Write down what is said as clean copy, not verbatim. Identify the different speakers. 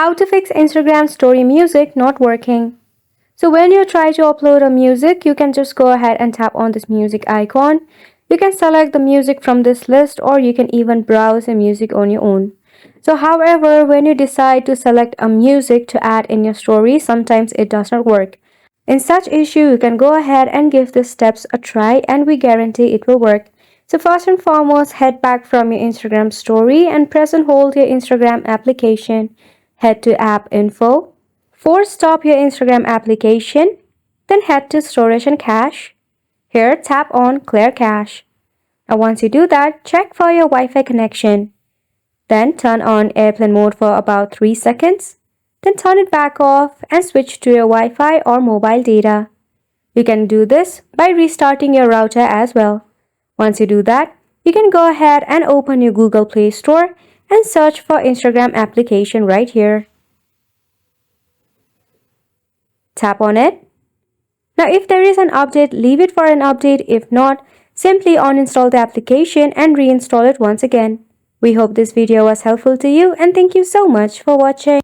Speaker 1: How to fix Instagram story music not working. So when you try to upload a music, you can just go ahead and tap on this music icon. You can select the music from this list or you can even browse the music on your own. So however, when you decide to select a music to add in your story, sometimes it does not work. In such issue, you can go ahead and give the steps a try and we guarantee it will work. So first and foremost, head back from your Instagram story and press and hold your Instagram application. Head to app info. Force stop your Instagram application. Then head to storage and cache. Here tap on clear cache. Now once you do that, check for your Wi-Fi connection. Then turn on airplane mode for about 3 seconds. Then turn it back off and switch to your Wi-Fi or mobile data. You can do this by restarting your router as well. Once you do that, you can go ahead and open your Google Play Store and search for Instagram application right here. Tap on it. Now if there is an update, leave it for an update. If not, simply uninstall the application and reinstall it once again. We hope this video was helpful to you and thank you so much for watching.